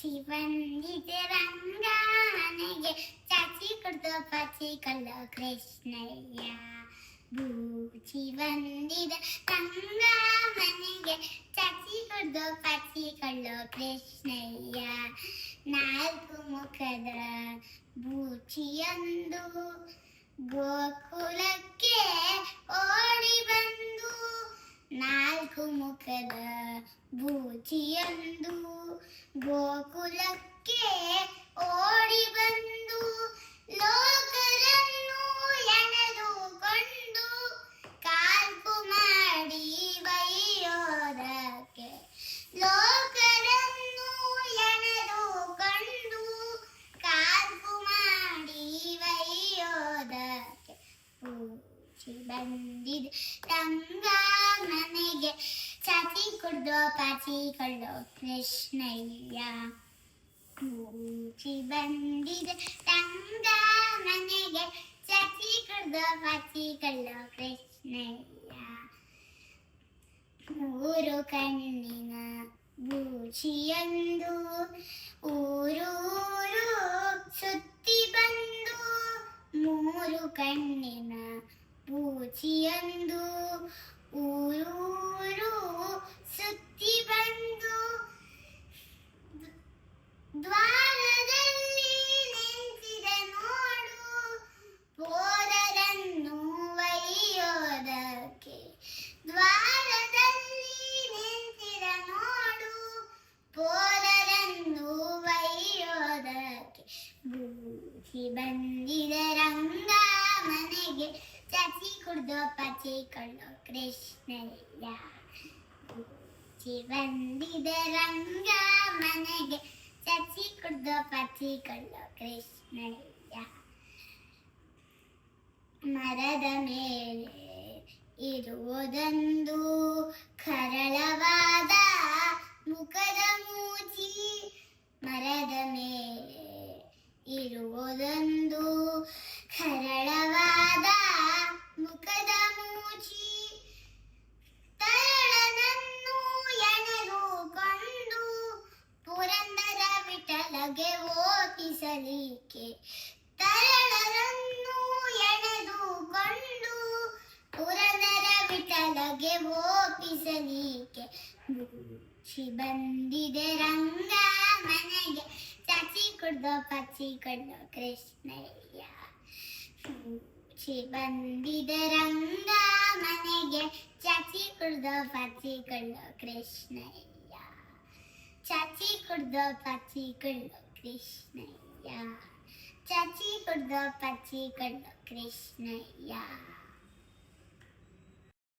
ಬಂದಿದೆ ರಂಗ ಮನೆಗೆ ಚಾಚಿ ಕುಡ್ದು ಪಾಚಿ ಕಳ್ಳ ಕೃಷ್ಣಯ್ಯ. ಬೂಚಿ ಬಂದಿದೆ ರಂಗ ಮನೆಗೆ ಚಾಚಿ ಕುಡ್ದು ಪಾಚಿ ಕಳ್ಳ ಕೃಷ್ಣಯ್ಯ. ನಾಲ್ಕು ಮುಖದ ಬೂಚಿಯೊಂದು ಗೋಕುಲಕ್ಕೆ ಓಡಿ ಬಂದು. ನಾಲ್ಕು ಮುಖದ ಬೂಚಿಯೊಂದು ಗೋಕುಲಕ್ಕೆ ಓಡಿ ಬಂದು. ಲೋಕರನ್ನು ಎಣೆದುಕೊಂಡು ಕಾಲ್ಪು ಮಾಡಿ ಬೈಯೋದಕ್ಕೆ. ಲೋಕರನ್ನು ಎಣೆದುಕೊಂಡು ಕಾಲ್ಪು ಮಾಡಿ ಬೈಯೋದಕ್ಕೆ. ಬೂಚಿ ಬಂದಿದೆ ರಂಗ ಮನೆಗೆ ಚಾಚಿ ಕುಡ್ದು ಪಾಚಿ ಕಳ್ಳೋ ಕೃಷ್ಣಯ್ಯ. ಬೂಚಿ ಬಂದಿದೆ ರಂಗ ಮನೆಗೆ ಚಾಚಿ ಕುಡ್ದು ಪಾಚಿ ಕಳ್ಳೋ ಕೃಷ್ಣಯ್ಯ. ಮೂರು ಕಣ್ಣಿನ ಬೂಚಿಯೊಂದು ಊರೂರು ಸುತ್ತಿ ಬಂದು. ಮೂರು ಕಣ್ಣಿನ ಬೂಚಿಯೊಂದು ಊರೂರು ಸುತ್ತಿ ಬಂದು. ದ್ವಾರದಲ್ಲಿ ನಿಂತಿದೆ ನೋಡು ಪೋರರನ್ನು ಒಯ್ಯೋದಕ್ಕೆ. ದ್ವಾರದಲ್ಲಿ ನಿಂತಿದೆ ನೋಡು ಪೋರರನ್ನು ಒಯ್ಯೋದಕ್ಕೆ. ಬೂಚಿ ಬಂದಿದೆ ರಂಗ ಮನೆಗೆ ಚಾಚಿ ಕುಡ್ದು ಪಾಚಿ ಕಳ್ಳೋ ಕೃಷ್ಣಯ್ಯ. ಬೂಚಿ ಬಂದಿದೆ ರಂಗ ಮನೆಗೆ ಚಾಚಿ ಕುಡ್ದು ಪಾಚಿ ಕಳ್ಳೋ ಕೃಷ್ಣಯ್ಯ. ಮರದ ಮೇಲೆ ಇರುವುದೊಂದು ಕರಳವಾದ ಮುಖದ ಮೂಚಿ. ಮರದ ಮೇಲೆ ಇರುವುದೊಂದು ಕರಳವಾದ ಮುಖದ ಮೂಚಿ. ತರಳನನ್ನು ಎಣೆದುಕೊಂಡು ಪುರಂದರ ವಿಠಲಗೆ ಓಪಿಸಲಿಕ್ಕೆ. ತರಳನನ್ನು ಎಣೆದುಕೊಂಡು ಪುರಂದರ ವಿಠಲಗೆ ಓಪಿಸಲಿಕ್ಕೆ. ಬೂಚಿ ಬಂದಿದೆ ರಂಗ ಮನೆಗೆ ಚಾಚಿ ಕುಡ್ದು ಪಾಚಿ ಕಳ್ಳೋ ಕೃಷ್ಣಯ್ಯ. ಬೂಚಿ ಬಂದಿದೆ ರಂಗ ಮನೆಗೆ ಚಾಚಿ ಕುಡ್ದು ಪಾಚಿ ಕಳ್ಳೋ ಕೃಷ್ಣಯ್ಯ. ಚಾಚಿ ಕುಡ್ದು ಪಾಚಿ ಕಳ್ಳೋ ಕೃಷ್ಣಯ್ಯ. ಚಾಚಿ ಕುಡ್ದು ಪಾಚಿ ಕಳ್ಳೋ ಕೃಷ್ಣಯ್ಯ.